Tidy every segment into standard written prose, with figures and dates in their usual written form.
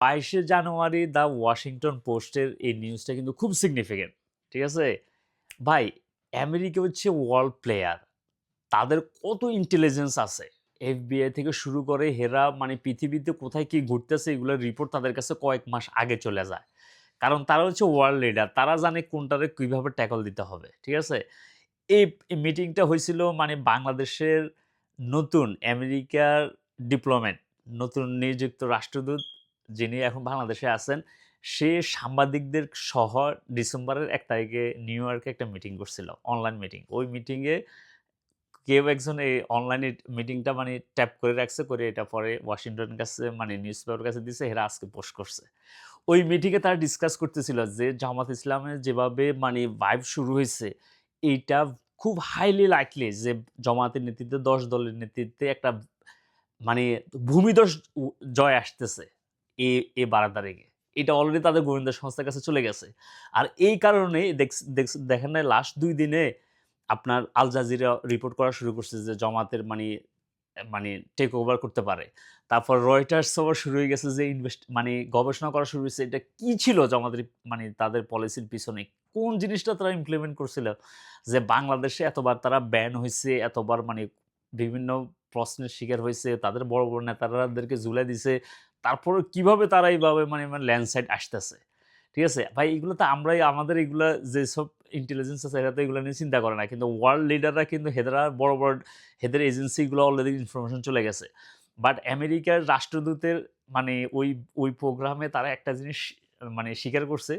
22শে January the Washington পোস্টের এই নিউজটা কিন্তু খুব সিগনিফিক্যান্ট। ঠিক আছে? ভাই, আমেরিকা হচ্ছে ওয়ার্ল্ড প্লেয়ার। তাদের কত ইন্টেলিজেন্স আছে। এফবিআই থেকে শুরু করে হেরা মানে পৃথিবীতে কোথায় কি ঘটতেছে এগুলোর রিপোর্ট তাদের কাছে কয়েক মাস আগে চলে যায়। কারণ তারা হচ্ছে ওয়ার্ল্ড লিডার। তারা জানে কোনটারে কিভাবে ট্যাকল দিতে হবে। ঠিক আছে? এই মিটিংটা হইছিল মানে বাংলাদেশের নতুন আমেরিকার ডিপ্লোম্যাট, নতুন নিযুক্ত রাষ্ট্রদূত যিনি এখন বাংলাদেশে আছেন, সে সাংবাদিকদের সহ ডিসেম্বরের ১ তারিখে নিউ ইয়র্কে একটা মিটিং করছিল। Online meeting. ওই মিটিংয়ে কেউ একজন এই অনলাইনে মিটিংটা মানে ট্যাপ করে রাখছে, করে এটা পরে ওয়াশিংটনের কাছে মানে নিউজ পেপারের কাছে দিছে, এরা আজকে পোস্ট করছে। ওই মিটিংয়ে তারা ডিসকাস করতেছিল যে জামাত ইসলামের যেভাবে মানে ভাইব শুরু হইছে, এইটা খুব হাইলি লাইকলি যে জামাতের নেতৃত্বে ১০ দলের নেতৃত্বে একটা মানে ভূমিধস জয় আসতেছে এ এ ১২ তারিখে। এটা অলরেডি তাদের গোয়েন্দা সংস্থার কাছে চলে গেছে। আর এই কারণেই দেখেন নাই লাস্ট ২ দিনে আপনার আল জাজিরা রিপোর্ট করা শুরু করছে যে জমাতের মানে টেক ওভার করতে পারে। তারপর রয়টার্স আবার শুরু হয়ে গেছে যে মানে গবেষণা করা শুরু হইছে এটা কি ছিল জামাতের মানে তাদের পলিসির পিছনে কোন জিনিসটা তারা ইমপ্লিমেন্ট করছিল যে বাংলাদেশে এতবার তারা ব্যান হইছে, এতবার মানে বিভিন্ন প্রশ্নের শিকার হইছে, তাদের বড়, বড় নেতারাদেরকে ঝুলাই দিছে। তারপরেও কিভাবে তারা এইভাবে মানে ল্যান্ডস্লাইড আসতেছে। ঠিক আছে? ভাই এগুলো তো আমরাই আমাদের এগুলা যেসব ইন্টেলিজেন্স আছে এরা তো এগুলা নিয়ে চিন্তা করে না। কিন্তু ওয়ার্ল্ড লিডাররা কিন্তু হেদেরা বড়, বড় হেদের এজেন্সিগুলো অলরেডি ইনফরমেশন চলে গেছে। বাট আমেরিকার রাষ্ট্রদূতের মানে ওই প্রোগ্রামে তারা একটা জিনিস মানে স্বীকার করছে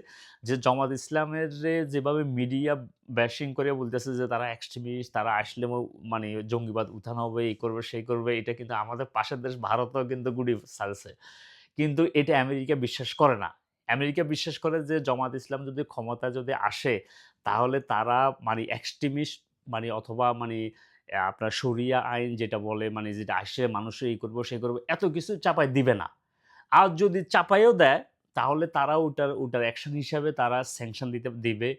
যে জামাত ইসলামের যেভাবে মিডিয়া ব্যাশিং করে বলতেছে যে তারা এক্সট্রিমিস্ট, তারা আসলে মানে জঙ্গিবাদ উঠানো হবে, এই করবে, সেই করবে। এটা কিন্তু আমাদের পাশের দেশ ভারতও কিন্তু গুডি ছাড়ছে। কিন্তু এটা আমেরিকা বিশ্বাস করে না। আমেরিকা বিশ্বাস করে যে জামাত ইসলাম যদি ক্ষমতায় যদি আসে, তাহলে তারা মানে এক্সট্রিমিস্ট মানে অথবা মানে আপনার শরিয়া আইন যেটা বলে মানে যেটা আসে মানুষে এই করব, সেই করব, এত কিছু চাপায় দিবে না। আর যদি চাপাইও দেয়, তাহলে তারা ওটার অ্যাকশন হিসাবে তারা স্যাংশন দিবে।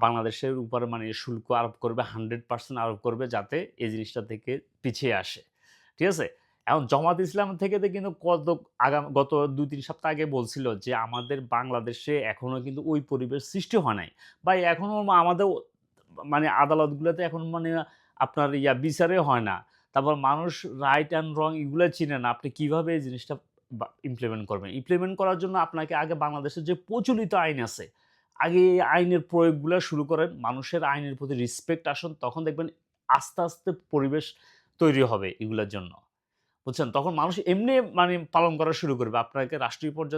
বাংলাদেশের উপরে মানে শুল্ক আরোপ করবে, 100% আরোপ করবে যাতে এই জিনিসটা থেকে পিছিয়ে আসে। ঠিক আছে? এখন জামাত ইসলাম থেকে তো কিন্তু গত ২-৩ সপ্তাহ আগে বলছিল যে, আমাদের বাংলাদেশে এখনো কিন্তু ওই পরিবেশ সৃষ্টি হয় নাই। ভাই এখনো আমাদের মানে আদালতগুলোতে এখন মানে আপনার বিচারে হয় না। তারপর মানুষ রাইট অ্যান্ড রং এগুলা চিনে না। আপনি কিভাবে এই জিনিসটা ইমপ্লিমেন্ট করবেন? ইমপ্লিমেন্ট করার জন্য আপনাকে আগে বাংলাদেশের যে প্রচলিত আইন আছে, আগে এই আইনের প্রয়োগগুলা শুরু করেন। মানুষের আইনের প্রতি রেসপেক্ট আসুন। তখন দেখবেন আস্তে, আস্তে পরিবেশ তৈরি হবে এগুলার জন্য। বুঝছেন? তখন মানুষ এমনি মানে পালন করা শুরু করবে। আপনাকে রাষ্ট্রীয় পর্যায়ে